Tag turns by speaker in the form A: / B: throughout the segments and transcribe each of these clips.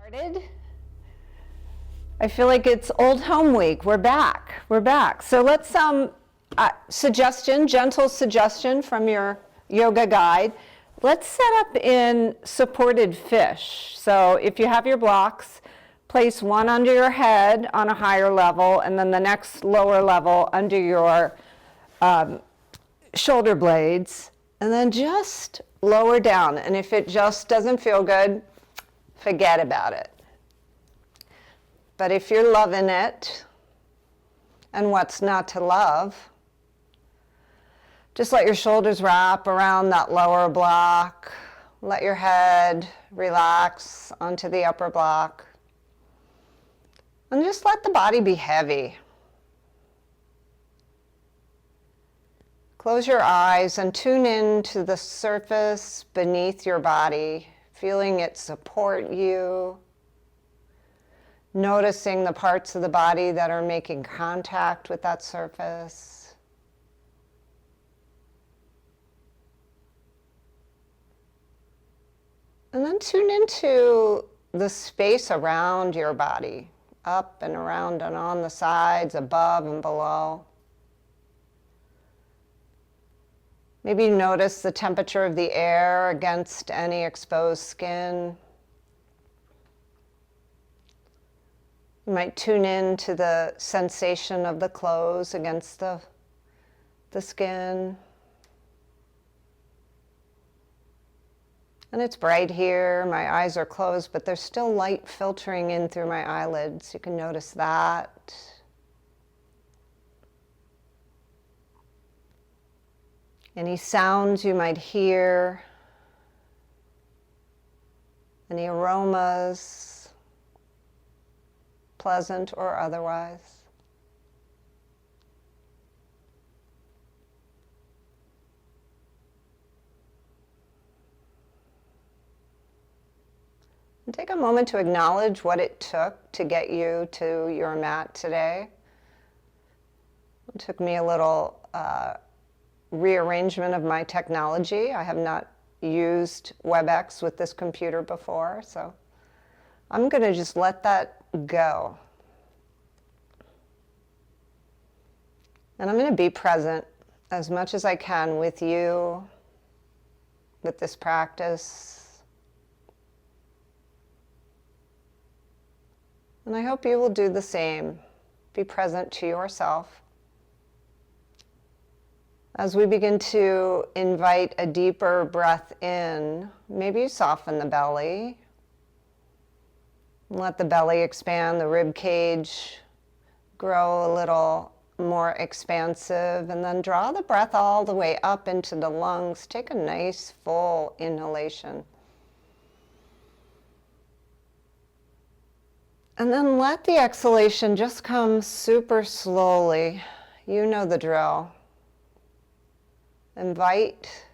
A: Started. I feel like it's old home week. We're back. So let's gentle suggestion from your yoga guide. Let's set up in supported fish. So if you have your blocks, place one under your head on a higher level, and then the next lower level under your shoulder blades, and then just lower down. And if it just doesn't feel good, forget about it. But if you're loving it, and what's not to love, just let your shoulders wrap around that lower block. Let your head relax onto the upper block. And just let the body be heavy. Close your eyes and tune in to the surface beneath your body, feeling it support you. Noticing the parts of the body that are making contact with that surface. And then tune into the space around your body, up and around and on the sides, above and below. Maybe notice the temperature of the air against any exposed skin. You might tune in to the sensation of the clothes against the skin. And it's bright here, my eyes are closed, but there's still light filtering in through my eyelids. You can notice that. Any sounds you might hear, any aromas, pleasant or otherwise. And take a moment to acknowledge what it took to get you to your mat today. It took me a little rearrangement of my technology. I have not used WebEx with this computer before, so I'm going to just let that go. And I'm going to be present as much as I can with you, with this practice. And I hope you will do the same. Be present to yourself. As we begin to invite a deeper breath in, maybe you soften the belly. Let the belly expand, the rib cage grow a little more expansive, and then draw the breath all the way up into the lungs. Take a nice full inhalation. And then let the exhalation just come super slowly. You know the drill. Invite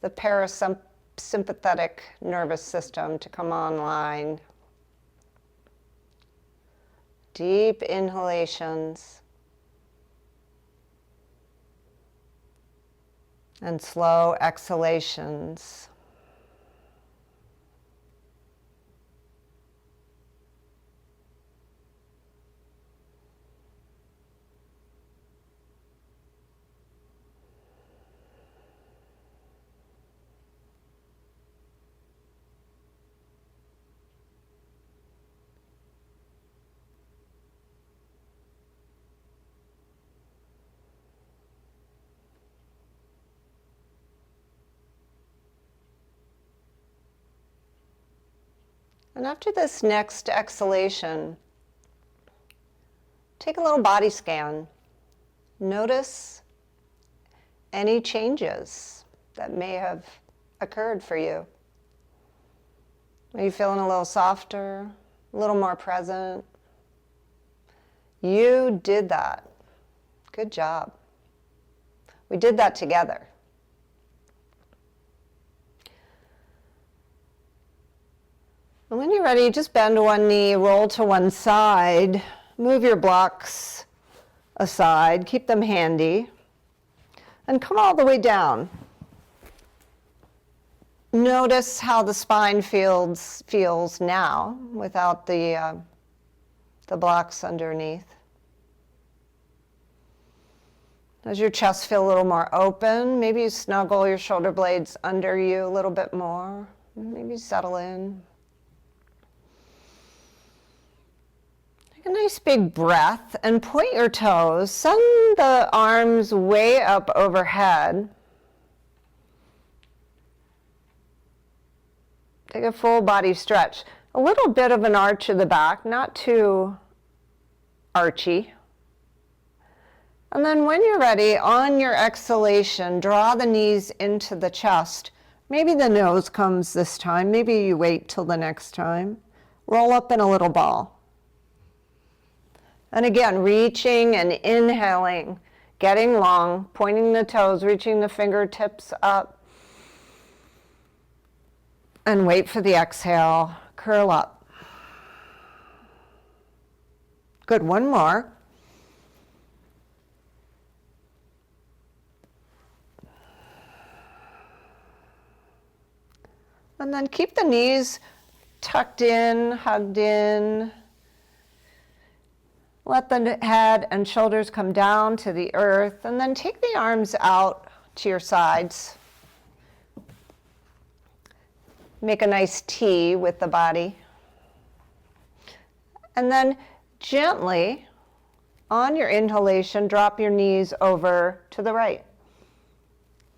A: the parasympathetic nervous system to come online. Deep inhalations and slow exhalations. And after this next exhalation, take a little body scan. Notice any changes that may have occurred for you. Are you feeling a little softer, a little more present? You did that. Good job. We did that together. And when you're ready, just bend one knee, roll to one side, move your blocks aside, keep them handy, and come all the way down. Notice how the spine feels now without the blocks underneath. Does your chest feel a little more open? Maybe you snuggle your shoulder blades under you a little bit more. Maybe settle in. Take a nice big breath and point your toes. Send the arms way up overhead. Take a full body stretch. A little bit of an arch of the back, not too archy. And then when you're ready, on your exhalation, draw the knees into the chest. Maybe the nose comes this time. Maybe you wait till the next time. Roll up in a little ball. And again, reaching and inhaling, getting long, pointing the toes, reaching the fingertips up. And wait for the exhale, curl up. Good, one more. And then keep the knees tucked in, hugged in. Let the head and shoulders come down to the earth, and then take the arms out to your sides. Make a nice T with the body. And then gently, on your inhalation, drop your knees over to the right.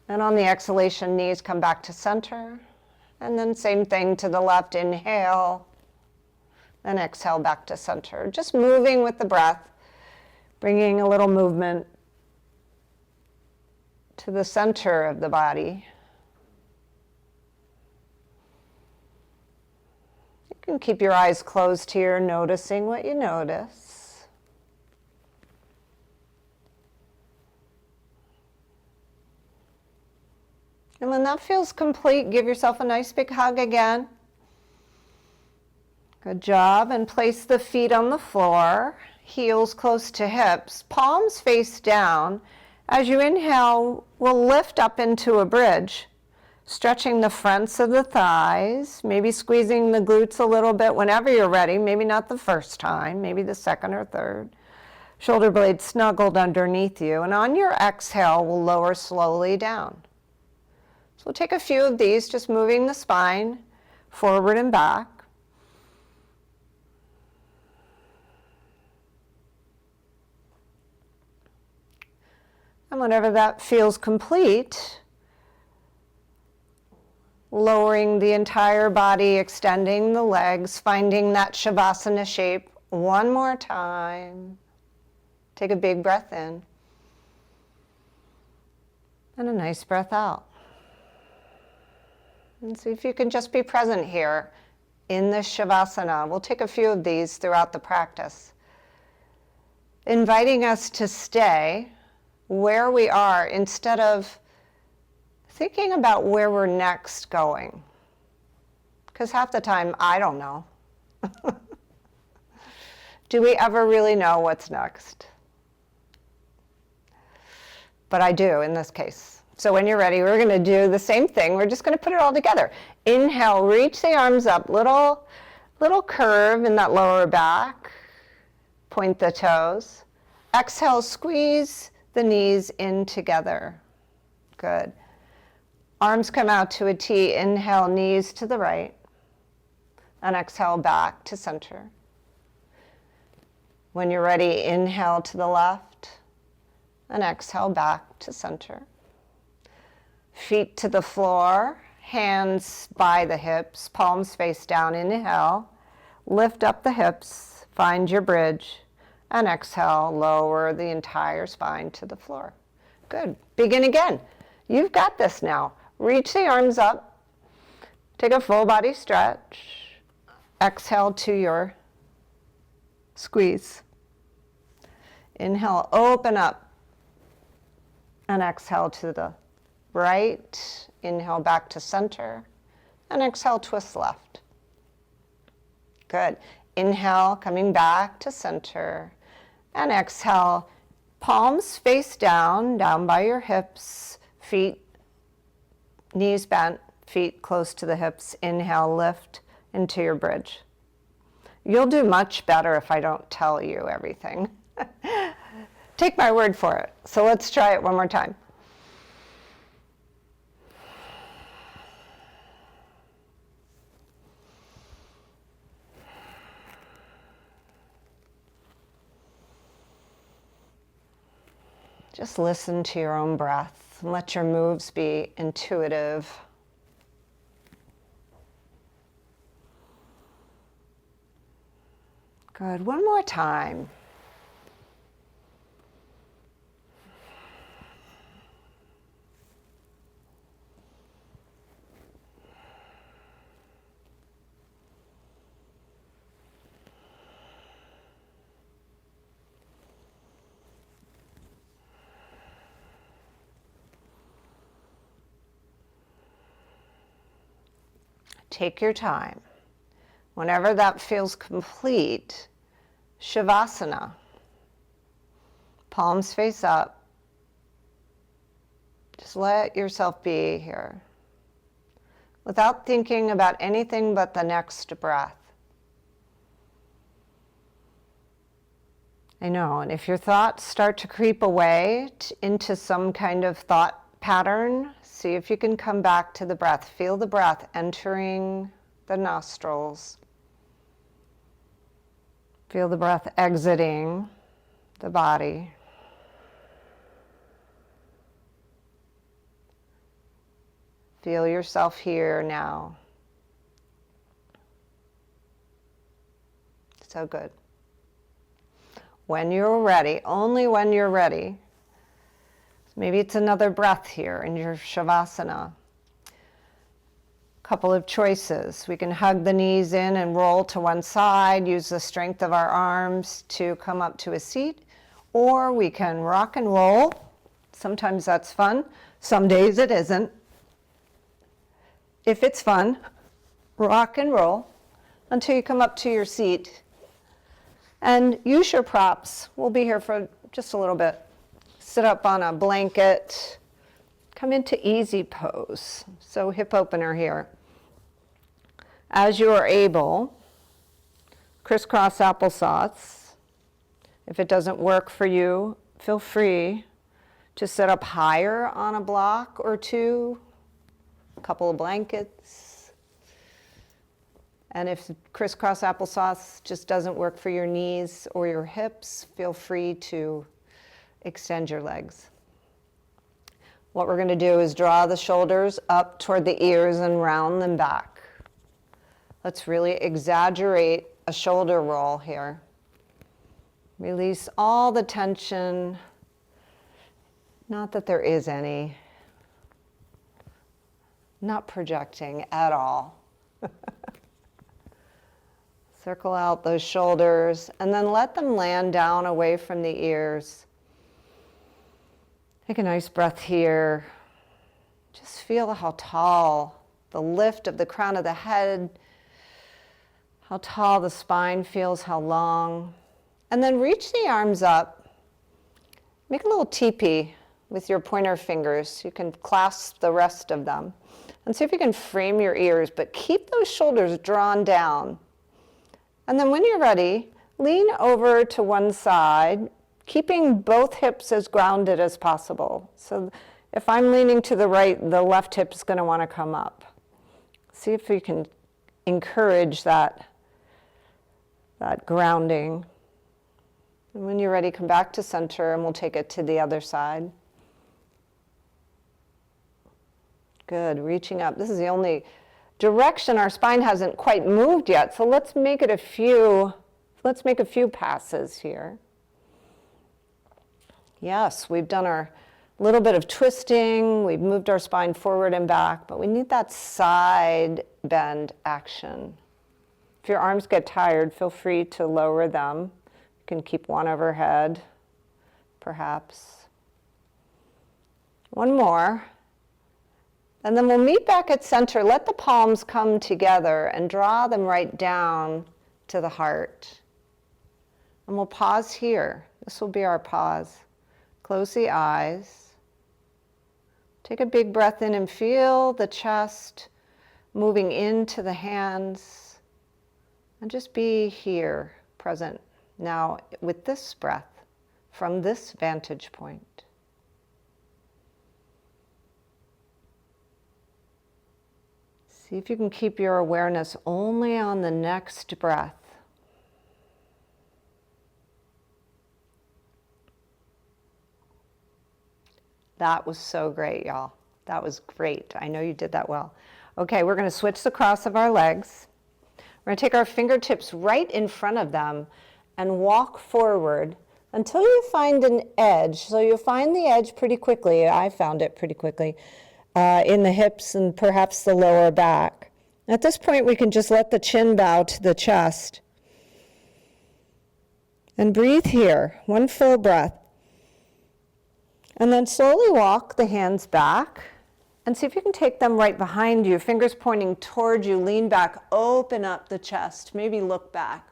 A: And on the exhalation, knees come back to center. And then same thing to the left, inhale, and exhale back to center. Just moving with the breath, bringing a little movement to the center of the body. You can keep your eyes closed here, noticing what you notice. And when that feels complete, give yourself a nice big hug again. Good job. And place the feet on the floor, heels close to hips, palms face down. As you inhale, we'll lift up into a bridge, stretching the fronts of the thighs, maybe squeezing the glutes a little bit whenever you're ready, maybe not the first time, maybe the second or third. Shoulder blades snuggled underneath you. And on your exhale, we'll lower slowly down. So we'll take a few of these, just moving the spine forward and back. And whenever that feels complete, lowering the entire body, extending the legs, finding that Shavasana shape one more time. Take a big breath in. And a nice breath out. And see if you can just be present here in this Shavasana. We'll take a few of these throughout the practice, inviting us to stay where we are instead of thinking about where we're next going. Because half the time, I don't know. Do we ever really know what's next? But I do in this case. So when you're ready, we're going to do the same thing. We're just going to put it all together. Inhale, reach the arms up, little curve in that lower back. Point the toes. Exhale, squeeze the knees in together. Good. Arms come out to a T. Inhale, knees to the right. And exhale back to center. When you're ready, inhale to the left. And exhale back to center. Feet to the floor, hands by the hips, palms face down. Inhale, lift up the hips, find your bridge, and exhale, lower the entire spine to the floor. Good. Begin again. You've got this now. Reach the arms up, take a full body stretch, exhale to your squeeze. Inhale, open up, and exhale to the right, inhale back to center, and exhale, twist left. Good. Inhale, coming back to center, and exhale, palms face down, down by your hips, feet, knees bent, feet close to the hips. Inhale, lift into your bridge. You'll do much better if I don't tell you everything. Take my word for it. So let's try it one more time. Just listen to your own breath and let your moves be intuitive. Good. One more time. Take your time. Whenever that feels complete, Shavasana. Palms face up. Just let yourself be here without thinking about anything but the next breath. I know, and if your thoughts start to creep away into some kind of thought pattern, see if you can come back to the breath. Feel the breath entering the nostrils. Feel the breath exiting the body. Feel yourself here now. So good. When you're ready, only when you're ready, maybe it's another breath here in your Shavasana. Couple of choices. We can hug the knees in and roll to one side, use the strength of our arms to come up to a seat, or we can rock and roll. Sometimes that's fun. Some days it isn't. If it's fun, rock and roll until you come up to your seat. And use your props. We'll be here for just a little bit. Sit up on a blanket. Come into easy pose. So hip opener here. As you are able, crisscross applesauce. If it doesn't work for you, feel free to sit up higher on a block or two, a couple of blankets. And if crisscross applesauce just doesn't work for your knees or your hips, feel free to extend your legs. What we're going to do is draw the shoulders up toward the ears and round them back. Let's really exaggerate a shoulder roll here. Release all the tension. Not that there is any. Not projecting at all. Circle out those shoulders and then let them land down away from the ears. Take a nice breath here. Just feel how tall the lift of the crown of the head, how tall the spine feels, how long. And then reach the arms up. Make a little teepee with your pointer fingers. You can clasp the rest of them. And see if you can frame your ears, but keep those shoulders drawn down. And then when you're ready, lean over to one side, keeping both hips as grounded as possible. So if I'm leaning to the right, the left hip is going to want to come up. See if you can encourage that grounding. And when you're ready, come back to center and we'll take it to the other side. Good, reaching up. This is the only direction our spine hasn't quite moved yet, so let's make a few passes here. Yes, we've done our little bit of twisting, we've moved our spine forward and back, but we need that side bend action. If your arms get tired, feel free to lower them. You can keep one overhead, perhaps. One more. And then we'll meet back at center. Let the palms come together and draw them right down to the heart. And we'll pause here. This will be our pause. Close the eyes. Take a big breath in and feel the chest moving into the hands, and just be here, present now with this breath from this vantage point. See if you can keep your awareness only on the next breath. That was so great, y'all. That was great. I know you did that well. Okay, we're going to switch the cross of our legs. We're going to take our fingertips right in front of them and walk forward until you find an edge. So you'll find the edge pretty quickly. I found it pretty quickly in the hips and perhaps the lower back. At this point, we can just let the chin bow to the chest. And breathe here, one full breath. And then slowly walk the hands back and see if you can take them right behind you, fingers pointing toward you, lean back, open up the chest, maybe look back.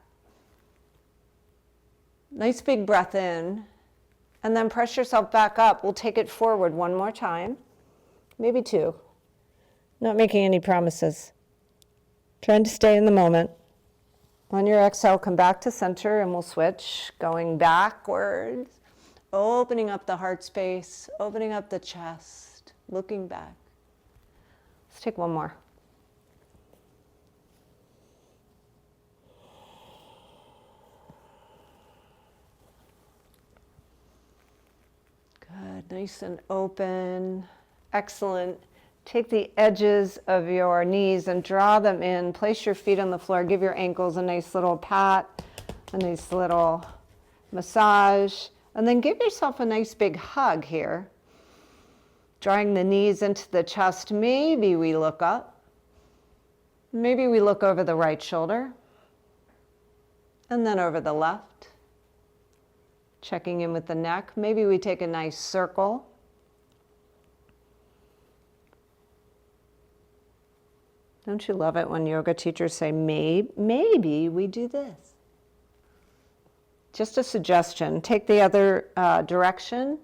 A: Nice big breath in, and then press yourself back up. We'll take it forward one more time, maybe two. Not making any promises. Trying to stay in the moment. On your exhale, come back to center and we'll switch, going backwards. Opening up the heart space, opening up the chest, looking back. Let's take one more. Good, nice and open. Excellent. Take the edges of your knees and draw them in. Place your feet on the floor. Give your ankles a nice little pat, a nice little massage. And then give yourself a nice big hug here. Drawing the knees into the chest. Maybe we look up. Maybe we look over the right shoulder. And then over the left. Checking in with the neck. Maybe we take a nice circle. Don't you love it when yoga teachers say, maybe we do this? Just a suggestion. Take the other direction.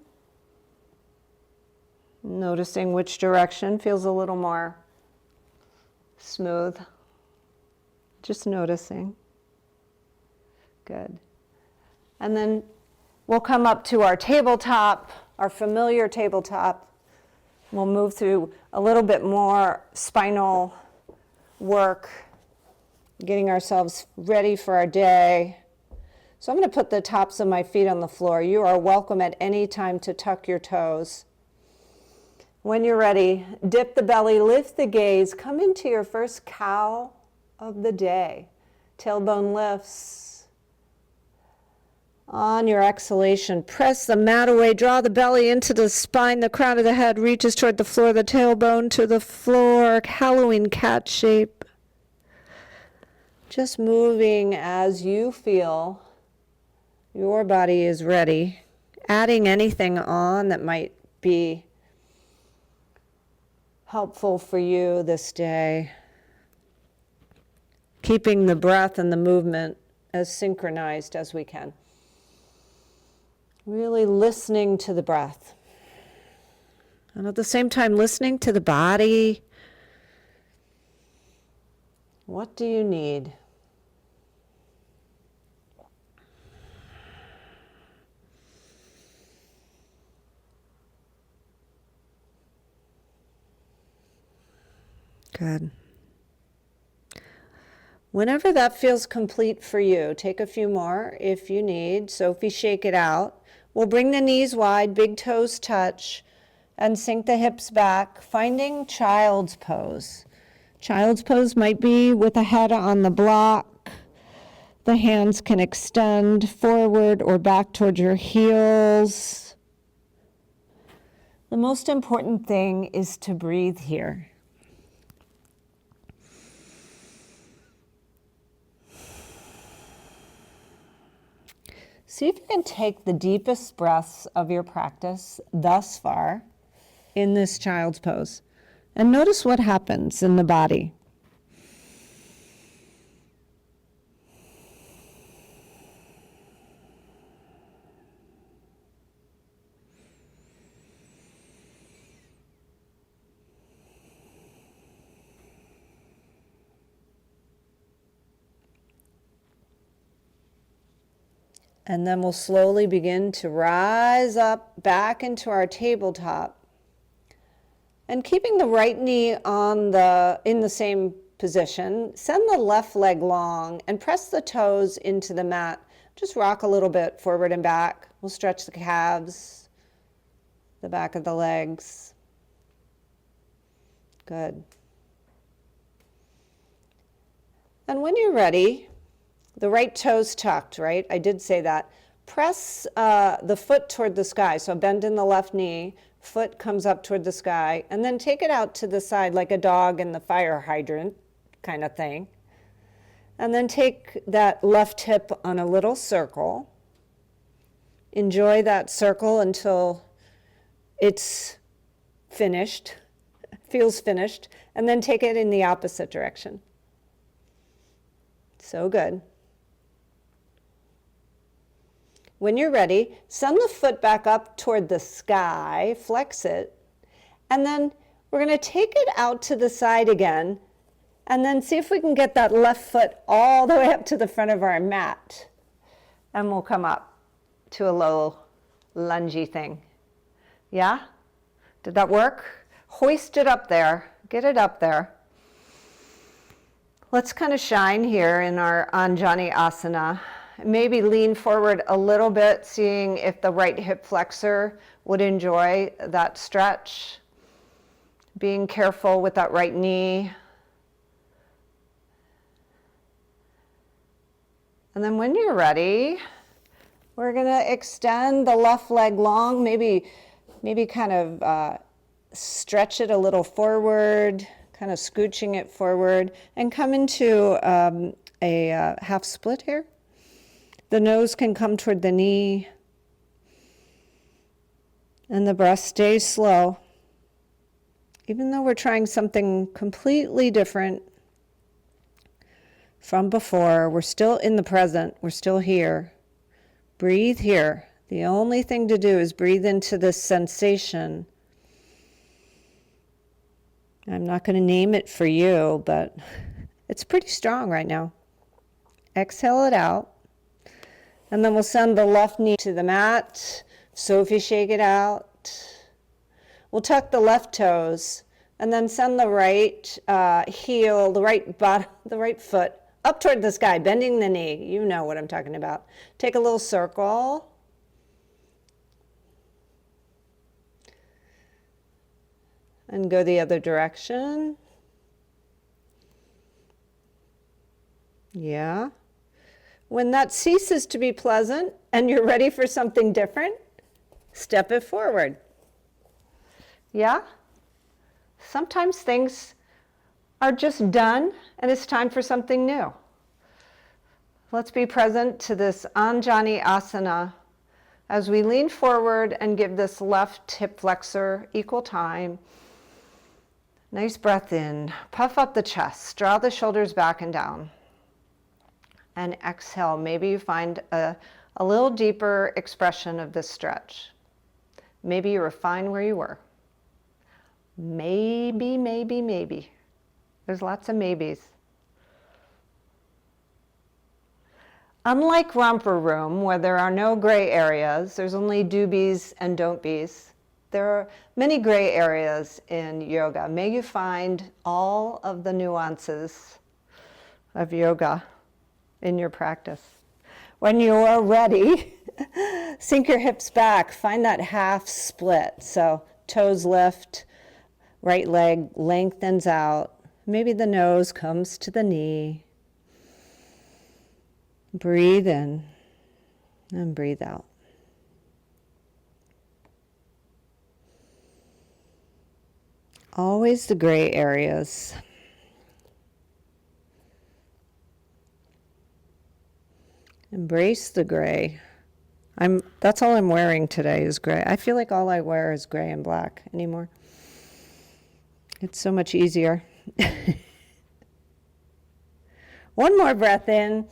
A: Noticing which direction feels a little more smooth. Just noticing. Good. And then we'll come up to our tabletop, our familiar tabletop. We'll move through a little bit more spinal work, getting ourselves ready for our day. So I'm going to put the tops of my feet on the floor. You are welcome at any time to tuck your toes. When you're ready, dip the belly, lift the gaze, come into your first cow of the day. Tailbone lifts. On your exhalation, press the mat away, draw the belly into the spine, the crown of the head reaches toward the floor, the tailbone to the floor, Halloween cat shape. Just moving as you feel your body is ready. Adding anything on that might be helpful for you this day. Keeping the breath and the movement as synchronized as we can. Really listening to the breath. And at the same time, listening to the body. What do you need? Good. Whenever that feels complete for you, take a few more if you need. Sophie, shake it out. We'll bring the knees wide, big toes touch, and sink the hips back, finding child's pose. Child's pose might be with the head on the block. The hands can extend forward or back towards your heels. The most important thing is to breathe here. See if you can take the deepest breaths of your practice thus far in this child's pose. And notice what happens in the body. And then we'll slowly begin to rise up back into our tabletop. And keeping the right knee in the same position, send the left leg long and press the toes into the mat. Just rock a little bit forward and back. We'll stretch the calves, the back of the legs. Good. And when you're ready, the right toes tucked, right? I did say that. Press the foot toward the sky. So bend in the left knee, foot comes up toward the sky, and then take it out to the side like a dog in the fire hydrant kind of thing. And then take that left hip on a little circle. Enjoy that circle until it's finished, feels finished, and then take it in the opposite direction. So good. When you're ready, send the foot back up toward the sky, flex it, and then we're going to take it out to the side again, and then see if we can get that left foot all the way up to the front of our mat. And we'll come up to a low lungy thing. Yeah? Did that work? Hoist it up there. Get it up there. Let's kind of shine here in our Anjani Asana. Maybe lean forward a little bit, seeing if the right hip flexor would enjoy that stretch. Being careful with that right knee. And then when you're ready, we're going to extend the left leg long, maybe kind of stretch it a little forward, kind of scooching it forward, and come into a half split here. The nose can come toward the knee, and the breath stays slow. Even though we're trying something completely different from before, we're still in the present, we're still here. Breathe here. The only thing to do is breathe into this sensation. I'm not going to name it for you, but it's pretty strong right now. Exhale it out. And then we'll send the left knee to the mat. Sophie, shake it out. We'll tuck the left toes and then send the right heel, the right foot up toward the sky, bending the knee. You know what I'm talking about. Take a little circle. And go the other direction. Yeah. When that ceases to be pleasant and you're ready for something different, step it forward. Yeah? Sometimes things are just done and it's time for something new. Let's be present to this Anjani Asana as we lean forward and give this left hip flexor equal time. Nice breath in. Puff up the chest. Draw the shoulders back and down. And exhale. Maybe you find a little deeper expression of this stretch. Maybe you refine where you were. Maybe. There's lots of maybes. Unlike romper room, where there are no gray areas, there's only do-bees and don't-bees. There are many gray areas in yoga. May you find all of the nuances of yoga in your practice. When you are ready, sink your hips back. Find that half split. So toes lift, right leg lengthens out. Maybe the nose comes to the knee. Breathe in and breathe out. Always the gray areas. Embrace the gray. That's all I'm wearing today is gray. I feel like all I wear is gray and black anymore. It's so much easier. One more breath in,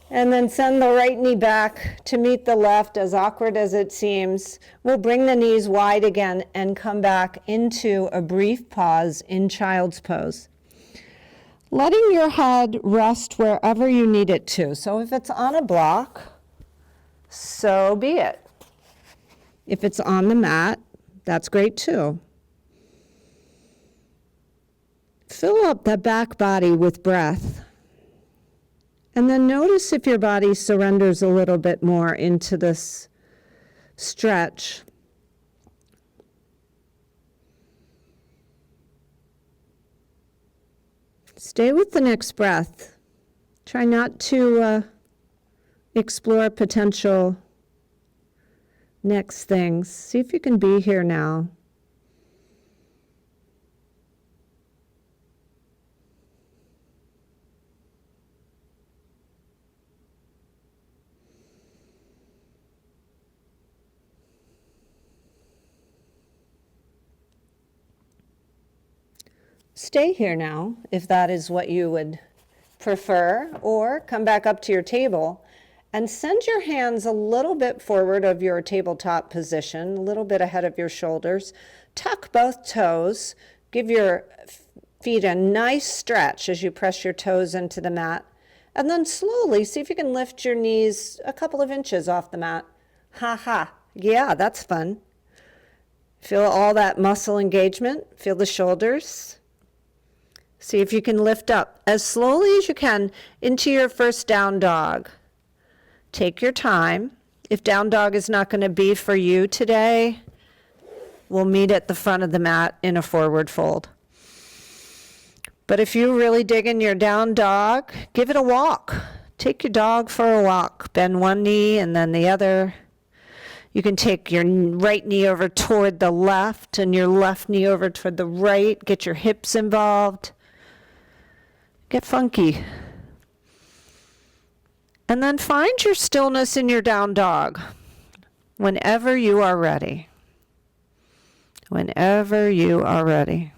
A: and then send the right knee back to meet the left, as awkward as it seems. We'll bring the knees wide again and come back into a brief pause in child's pose. Letting your head rest wherever you need it to. So if it's on a block, so be it. If it's on the mat, that's great too. Fill up that back body with breath. And then notice if your body surrenders a little bit more into this stretch. Stay with the next breath. Try not to explore potential next things. See if you can be here now. Stay here now, if that is what you would prefer, or come back up to your table and send your hands a little bit forward of your tabletop position, a little bit ahead of your shoulders. Tuck both toes. Give your feet a nice stretch as you press your toes into the mat. And then slowly see if you can lift your knees a couple of inches off the mat. Ha ha. Yeah, that's fun. Feel all that muscle engagement. Feel the shoulders. See if you can lift up as slowly as you can into your first down dog. Take your time. If down dog is not going to be for you today, we'll meet at the front of the mat in a forward fold. But if you're really digging your down dog, give it a walk. Take your dog for a walk. Bend one knee and then the other. You can take your right knee over toward the left and your left knee over toward the right. Get your hips involved. Get funky. And then find your stillness in your down dog whenever you are ready. Whenever you are ready.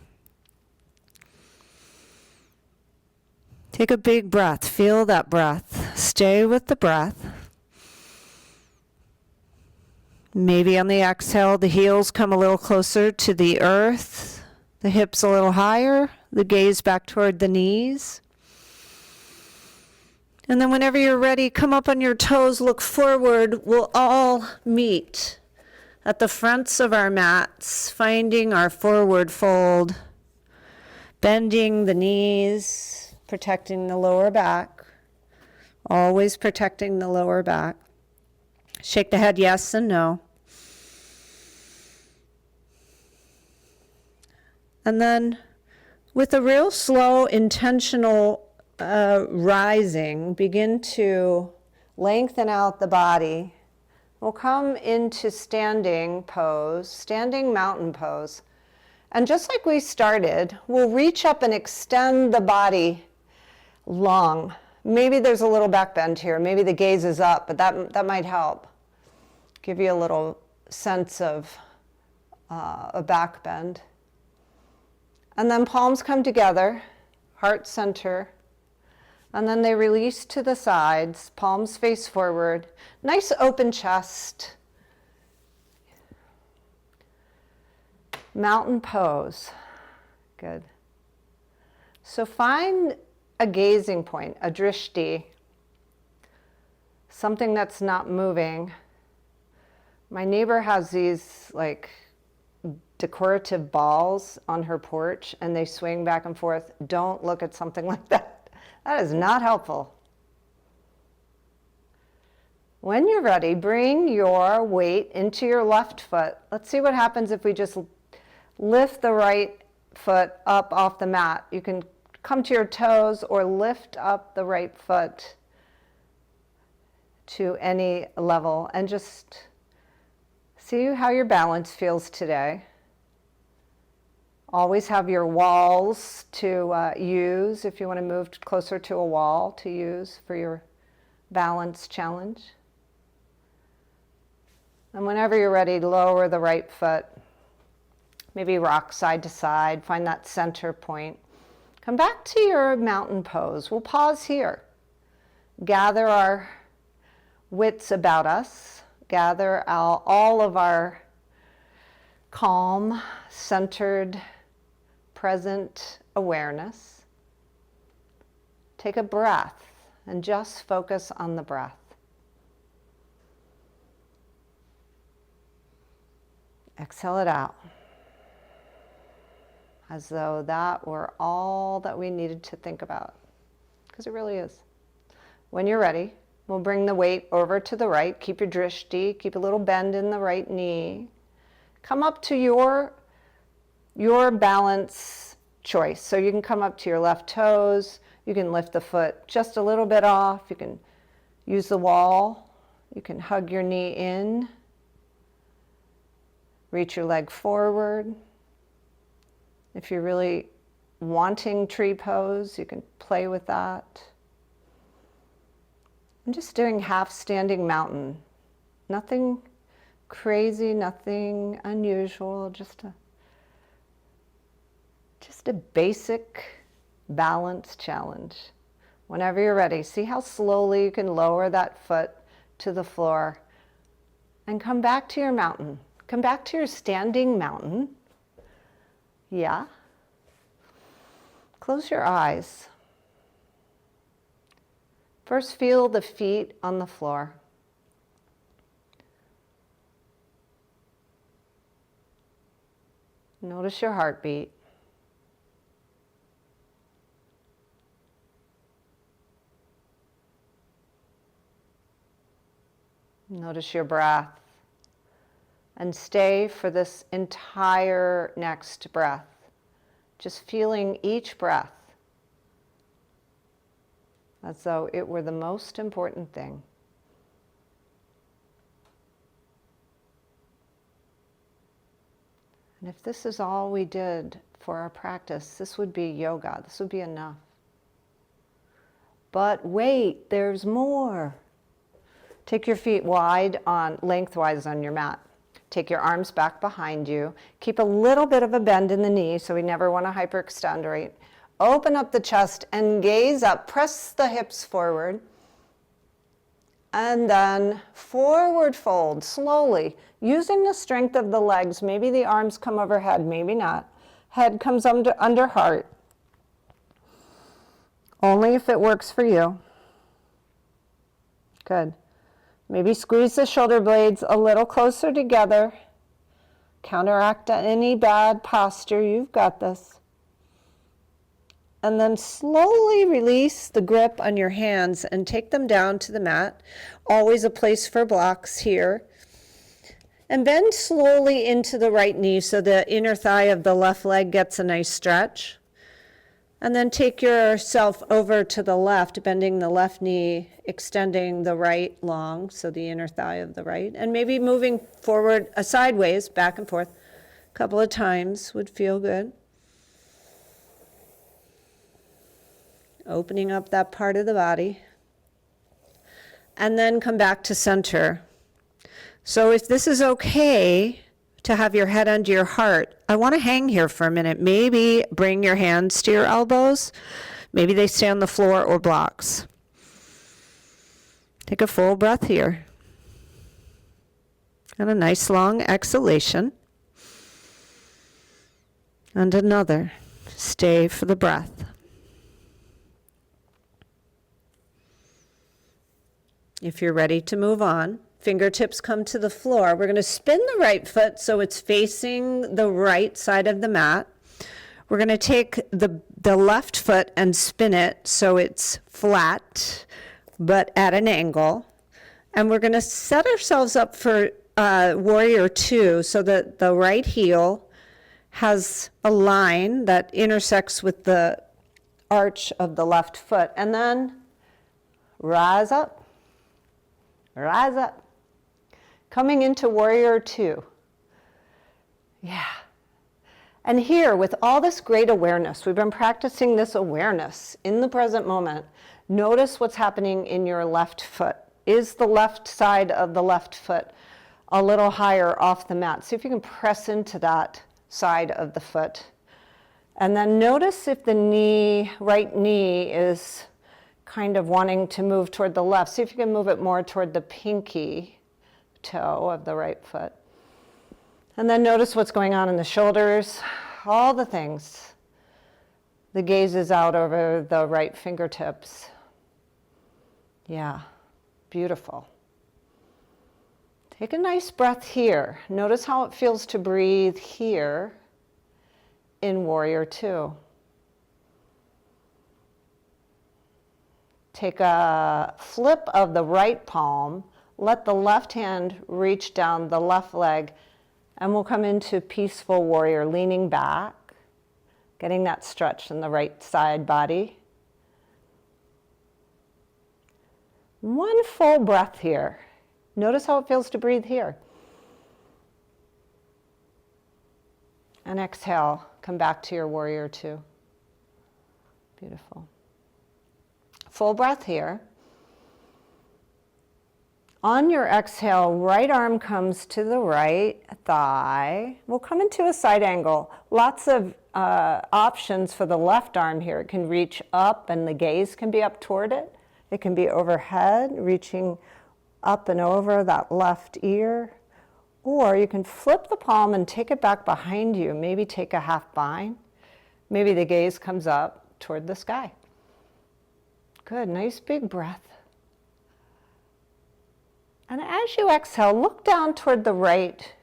A: Take a big breath. Feel that breath. Stay with the breath. Maybe on the exhale, the heels come a little closer to the earth, the hips a little higher, the gaze back toward the knees. And then whenever you're ready, come up on your toes, look forward. We'll all meet at the fronts of our mats, finding our forward fold, bending the knees, protecting the lower back, always protecting the lower back. Shake the head yes and no. And then with a real slow, intentional rising, begin to lengthen out the body. We'll come into standing pose, standing mountain pose. And just like we started, we'll reach up and extend the body long. Maybe there's a little back bend here. Maybe the gaze is up, but that might help. Give you a little sense of a back bend. And then palms come together, heart center. And then they release to the sides, palms face forward. Nice open chest. Mountain pose. Good. So find a gazing point, a drishti, something that's not moving. My neighbor has these like decorative balls on her porch and they swing back and forth. Don't look at something like that. That is not helpful. When you're ready, bring your weight into your left foot. Let's see what happens if we just lift the right foot up off the mat. You can come to your toes or lift up the right foot to any level and just see how your balance feels today. Always have your walls to use if you want to move closer to a wall to use for your balance challenge. And whenever you're ready, lower the right foot. Maybe rock side to side, find that center point. Come back to your mountain pose. We'll pause here. Gather our wits about us. Gather all of our calm, centered, present awareness. Take a breath and just focus on the breath. Exhale it out. As though that were all that we needed to think about. Because it really is. When you're ready, we'll bring the weight over to the right. Keep your drishti, keep a little bend in the right knee. Come up to your balance choice. So you can come up to your left toes. You can lift the foot just a little bit off. You can use the wall. You can hug your knee in. Reach your leg forward. If you're really wanting tree pose, you can play with that. I'm just doing half standing mountain. Nothing crazy, nothing unusual, just a basic balance challenge. Whenever you're ready, see how slowly you can lower that foot to the floor and come back to your mountain. Come back to your standing mountain. Yeah. Close your eyes. First, feel the feet on the floor. Notice your heartbeat. Notice your breath. And stay for this entire next breath. Just feeling each breath as though it were the most important thing. And if this is all we did for our practice, this would be yoga. This would be enough. But wait, there's more. Take your feet wide lengthwise on your mat. Take your arms back behind you. Keep a little bit of a bend in the knee, so we never want to hyperextend, right? Open up the chest and gaze up. Press the hips forward. And then forward fold slowly, using the strength of the legs. Maybe the arms come overhead, maybe not. Head comes under heart. Only if it works for you. Good. Maybe squeeze the shoulder blades a little closer together. Counteract any bad posture. You've got this. And then slowly release the grip on your hands and take them down to the mat. Always a place for blocks here. And bend slowly into the right knee so the inner thigh of the left leg gets a nice stretch. And then take yourself over to the left, bending the left knee, extending the right long, so the inner thigh of the right. And maybe moving forward, sideways, back and forth, a couple of times would feel good. Opening up that part of the body. And then come back to center. So if this is okay to have your head under your heart, I want to hang here for a minute. Maybe bring your hands to your elbows. Maybe they stay on the floor or blocks. Take a full breath here. And a nice long exhalation. And another. Stay for the breath. If you're ready to move on, fingertips come to the floor. We're going to spin the right foot so it's facing the right side of the mat. We're going to take the left foot and spin it so it's flat, but at an angle. And we're going to set ourselves up for warrior two so that the right heel has a line that intersects with the arch of the left foot. And then rise up. Rise up. Coming into warrior two. Yeah. And here, with all this great awareness, we've been practicing this awareness in the present moment. Notice what's happening in your left foot. Is the left side of the left foot a little higher off the mat? See if you can press into that side of the foot. And then notice if the right knee is kind of wanting to move toward the left. See if you can move it more toward the pinky toe of the right foot. And then notice what's going on in the shoulders, all the things. The gaze is out over the right fingertips. Yeah, beautiful. Take a nice breath here. Notice how it feels to breathe here in Warrior Two. Take a flip of the right palm. Let the left hand reach down the left leg, and we'll come into Peaceful Warrior, leaning back, getting that stretch in the right side body. One full breath here. Notice how it feels to breathe here. And exhale, come back to your Warrior Two. Beautiful. Full breath here. On your exhale, right arm comes to the right thigh. We'll come into a side angle. Lots of options for the left arm here. It can reach up and the gaze can be up toward it. It can be overhead, reaching up and over that left ear. Or you can flip the palm and take it back behind you. Maybe take a half bind. Maybe the gaze comes up toward the sky. Good, nice big breath. And as you exhale, look down toward the right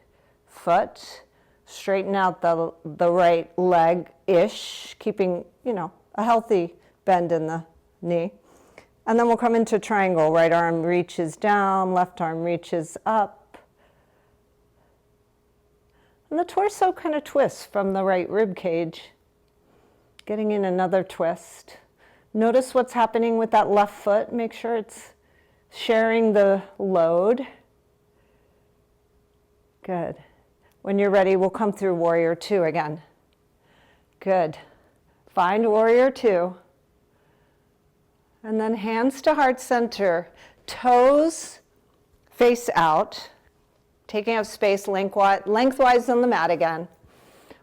A: foot. Straighten out the right leg-ish, keeping, a healthy bend in the knee. And then we'll come into triangle. Right arm reaches down, left arm reaches up. And the torso kind of twists from the right rib cage. Getting in another twist. Notice what's happening with that left foot. Make sure it's sharing the load. Good. When you're ready, we'll come through Warrior Two again. Good. Find Warrior Two. And then hands to heart center. Toes face out. Taking up space lengthwise on the mat again.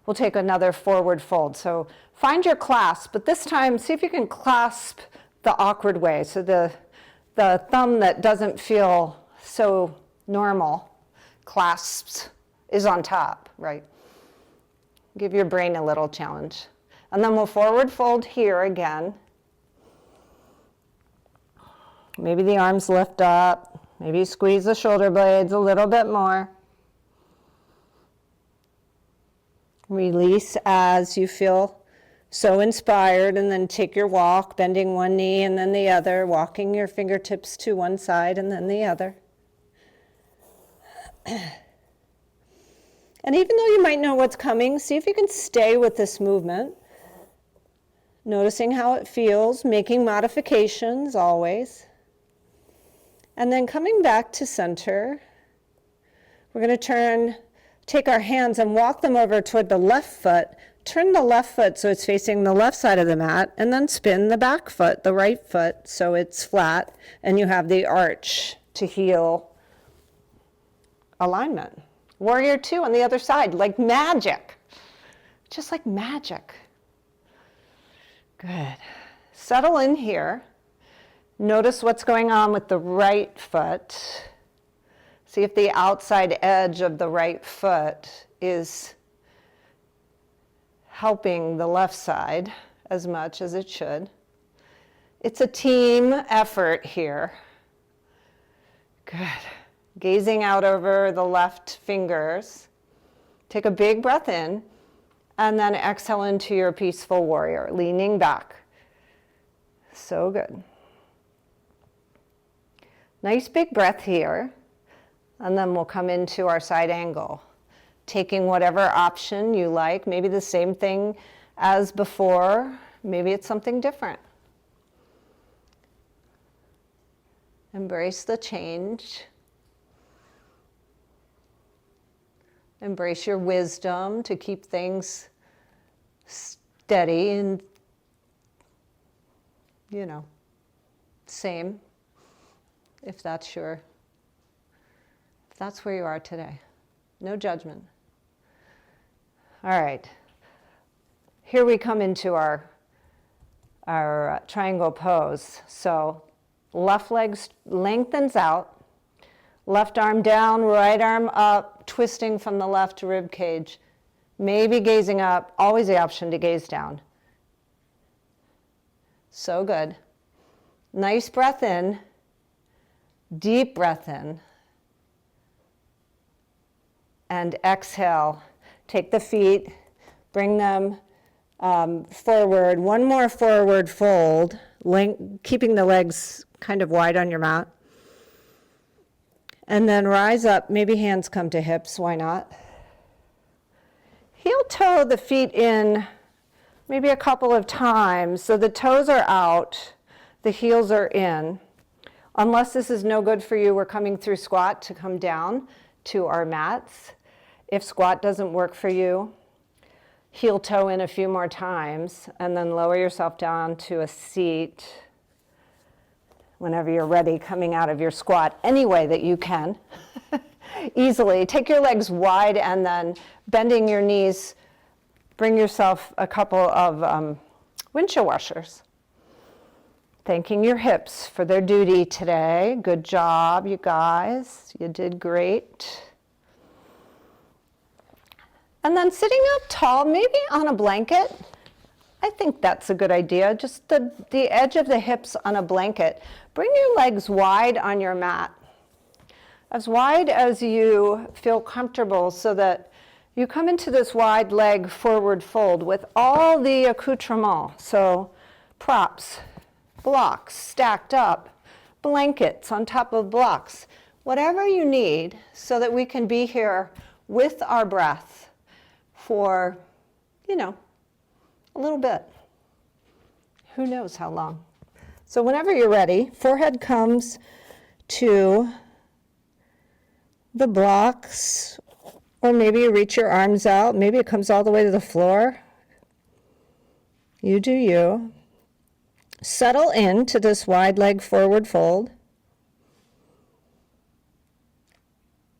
A: We'll take another forward fold. So find your clasp, but this time see if you can clasp the awkward way. So the thumb that doesn't feel so normal clasps is on top, right? Give your brain a little challenge. And then we'll forward fold here again. Maybe the arms lift up. Maybe squeeze the shoulder blades a little bit more. Release as you feel so inspired, and then take your walk, bending one knee and then the other, walking your fingertips to one side and then the other. And even though you might know what's coming, see if you can stay with this movement, noticing how it feels, making modifications always. And then coming back to center, we're going to take our hands and walk them over toward the left foot. Turn the left foot so it's facing the left side of the mat, and then spin the back foot, the right foot, so it's flat, and you have the arch to heel alignment. Warrior Two on the other side, like magic. Just like magic. Good. Settle in here. Notice what's going on with the right foot. See if the outside edge of the right foot is helping the left side as much as it should. It's a team effort here. Good. Gazing out over the left fingers. Take a big breath in, and then exhale into your Peaceful Warrior, leaning back. So good. Nice big breath here, and then we'll come into our side angle. Taking whatever option you like, maybe the same thing as before, maybe it's something different. Embrace the change. Embrace your wisdom to keep things steady and, same, if that's where you are today. No judgment. All right. Here we come into our triangle pose. So left leg lengthens out, left arm down, right arm up, twisting from the left rib cage. Maybe gazing up, always the option to gaze down. So good. Nice breath in, deep breath in. and exhale. Take the feet, bring them forward. One more forward fold, keeping the legs kind of wide on your mat. And then rise up, maybe hands come to hips, why not? Heel toe the feet in maybe a couple of times, so the toes are out, the heels are in. Unless this is no good for you, we're coming through squat to come down to our mats. If squat doesn't work for you, heel toe in a few more times, and then lower yourself down to a seat whenever you're ready, coming out of your squat any way that you can. Easily. Take your legs wide and then bending your knees, bring yourself a couple of windshield washers. Thanking your hips for their duty today. Good job, you guys. You did great. And then sitting up tall, maybe on a blanket. I think that's a good idea. Just the edge of the hips on a blanket. Bring your legs wide on your mat. As wide as you feel comfortable, so that you come into this wide leg forward fold with all the accoutrements. So props, blocks stacked up, blankets on top of blocks, whatever you need, so that we can be here with our breath for, a little bit. Who knows how long? So whenever you're ready, forehead comes to the blocks, or maybe you reach your arms out, maybe it comes all the way to the floor. You do you. Settle into this wide leg forward fold.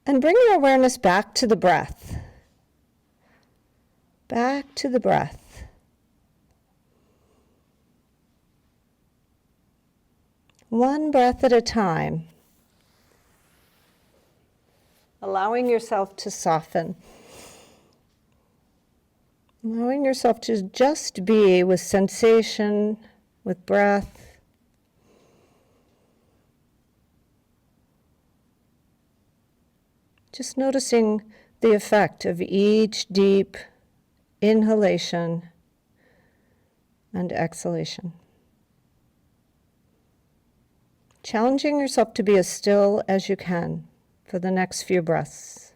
A: And bring your awareness back to the breath. Back to the breath. One breath at a time. Allowing yourself to soften. Allowing yourself to just be with sensation, with breath. Just noticing the effect of each deep inhalation and exhalation. Challenging yourself to be as still as you can for the next few breaths.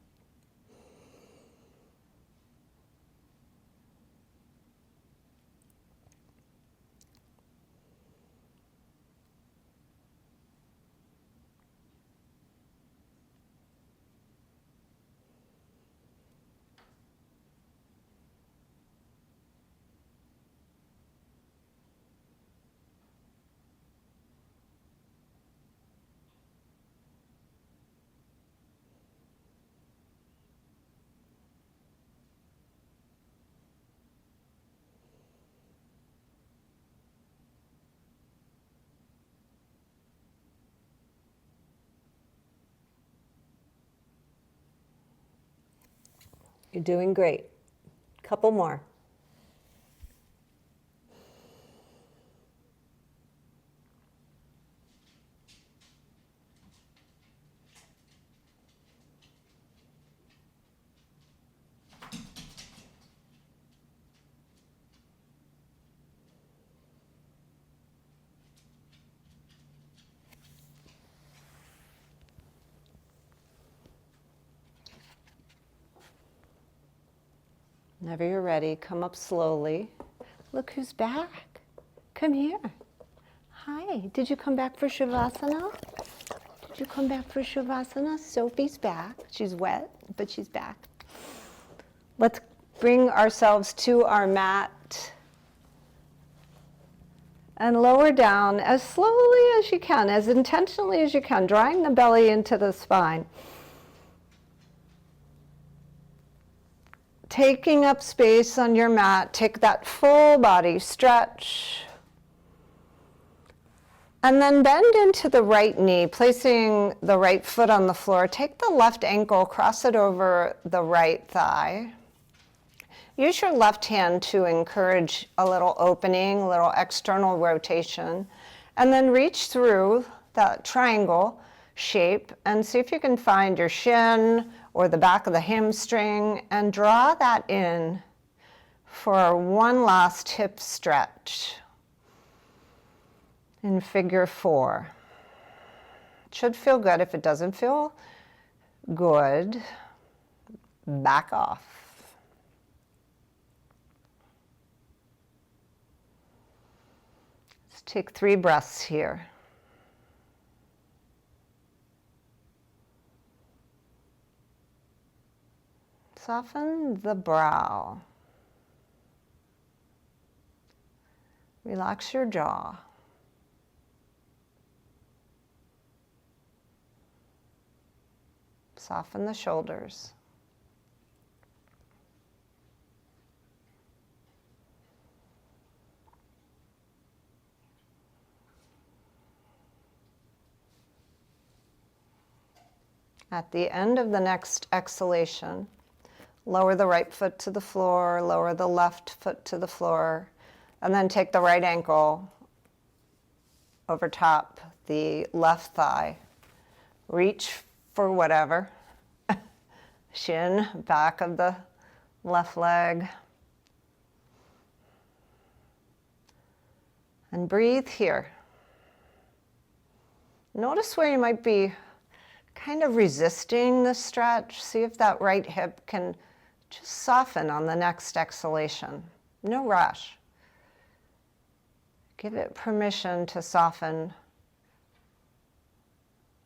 A: You're doing great. Couple more. Whenever you're ready, come up slowly. Look who's back. Come here. Hi. Did you come back for Shavasana? Did you come back for Shavasana? Sophie's back. She's wet, but she's back. Let's bring ourselves to our mat and lower down as slowly as you can, as intentionally as you can, drawing the belly into the spine. Taking up space on your mat, take that full body stretch. And then bend into the right knee, placing the right foot on the floor. Take the left ankle, cross it over the right thigh. Use your left hand to encourage a little opening, a little external rotation. And then reach through that triangle shape and see if you can find your shin or the back of the hamstring, and draw that in for one last hip stretch in figure 4. It should feel good. If it doesn't feel good, back off. Let's take 3 breaths here. Soften the brow. Relax your jaw. Soften the shoulders. At the end of the next exhalation, lower the right foot to the floor, lower the left foot to the floor, and then take the right ankle over top the left thigh. Reach for whatever. Shin, back of the left leg. And breathe here. Notice where you might be kind of resisting the stretch. See if that right hip can just soften on the next exhalation. No rush. Give it permission to soften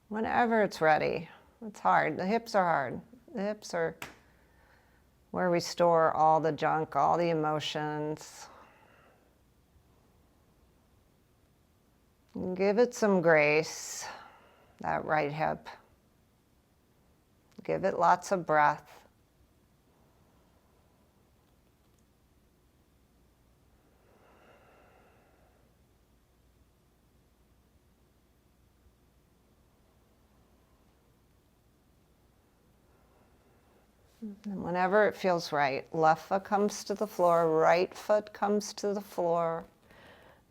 A: whenever it's ready. It's hard. The hips are hard. The hips are where we store all the junk, all the emotions. Give it some grace, that right hip. Give it lots of breath. And whenever it feels right, left foot comes to the floor, right foot comes to the floor.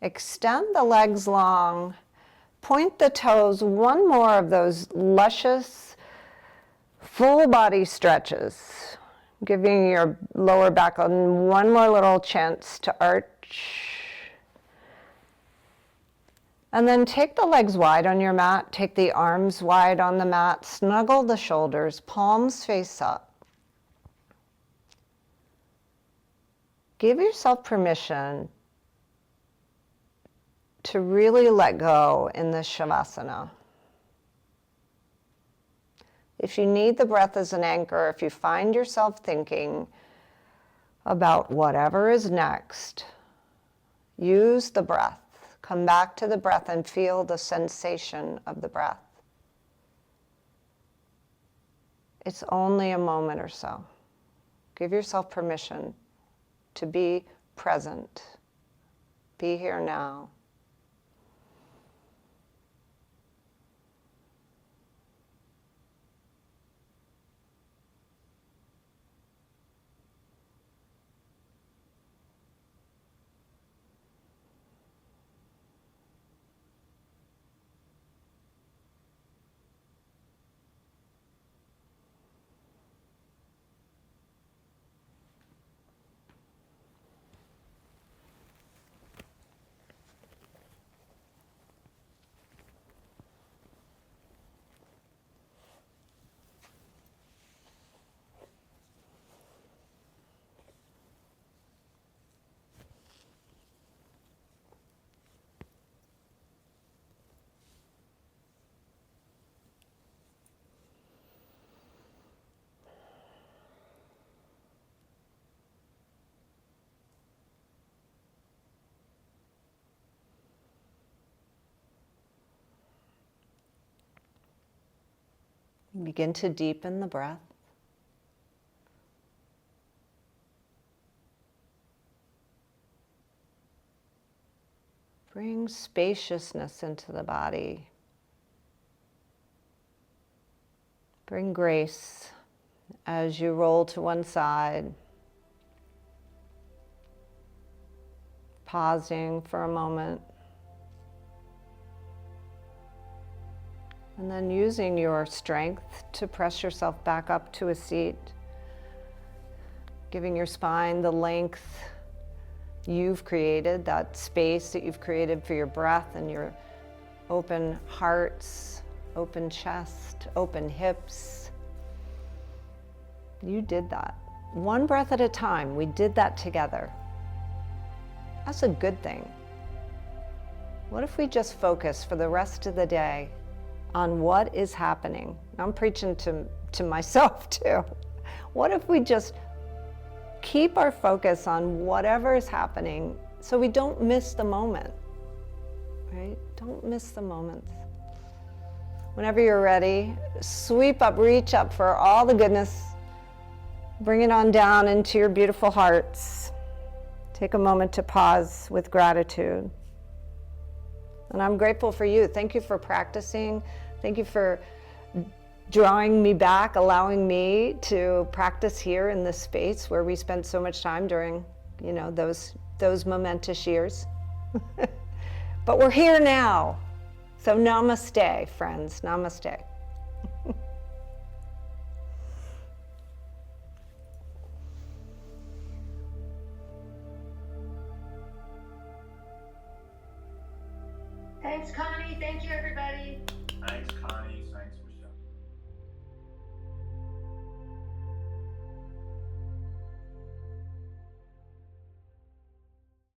A: Extend the legs long. Point the toes. One more of those luscious, full body stretches, giving your lower back one more little chance to arch. And then take the legs wide on your mat. Take the arms wide on the mat. Snuggle the shoulders. Palms face up. Give yourself permission to really let go in this Shavasana. If you need the breath as an anchor, if you find yourself thinking about whatever is next, use the breath. Come back to the breath and feel the sensation of the breath. It's only a moment or so. Give yourself permission to be present. Be here now. Begin to deepen the breath. Bring spaciousness into the body. Bring grace as you roll to one side. Pausing for a moment. And then using your strength to press yourself back up to a seat, giving your spine the length you've created, that space that you've created for your breath and your open hearts, open chest, open hips. You did that. One breath at a time, we did that together. That's a good thing. What if we just focus for the rest of the day on what is happening? I'm preaching to myself too. What if we just keep our focus on whatever is happening so we don't miss the moment, right? Don't miss the moments. Whenever you're ready, sweep up, reach up for all the goodness. Bring it on down into your beautiful hearts. Take a moment to pause with gratitude. And I'm grateful for you. Thank you for practicing. Thank you for drawing me back, allowing me to practice here in this space where we spent so much time during, those momentous years. But we're here now. So namaste, friends. Namaste.
B: Thanks, Connie. Thank you, everybody.
C: Thanks, Connie. Thanks.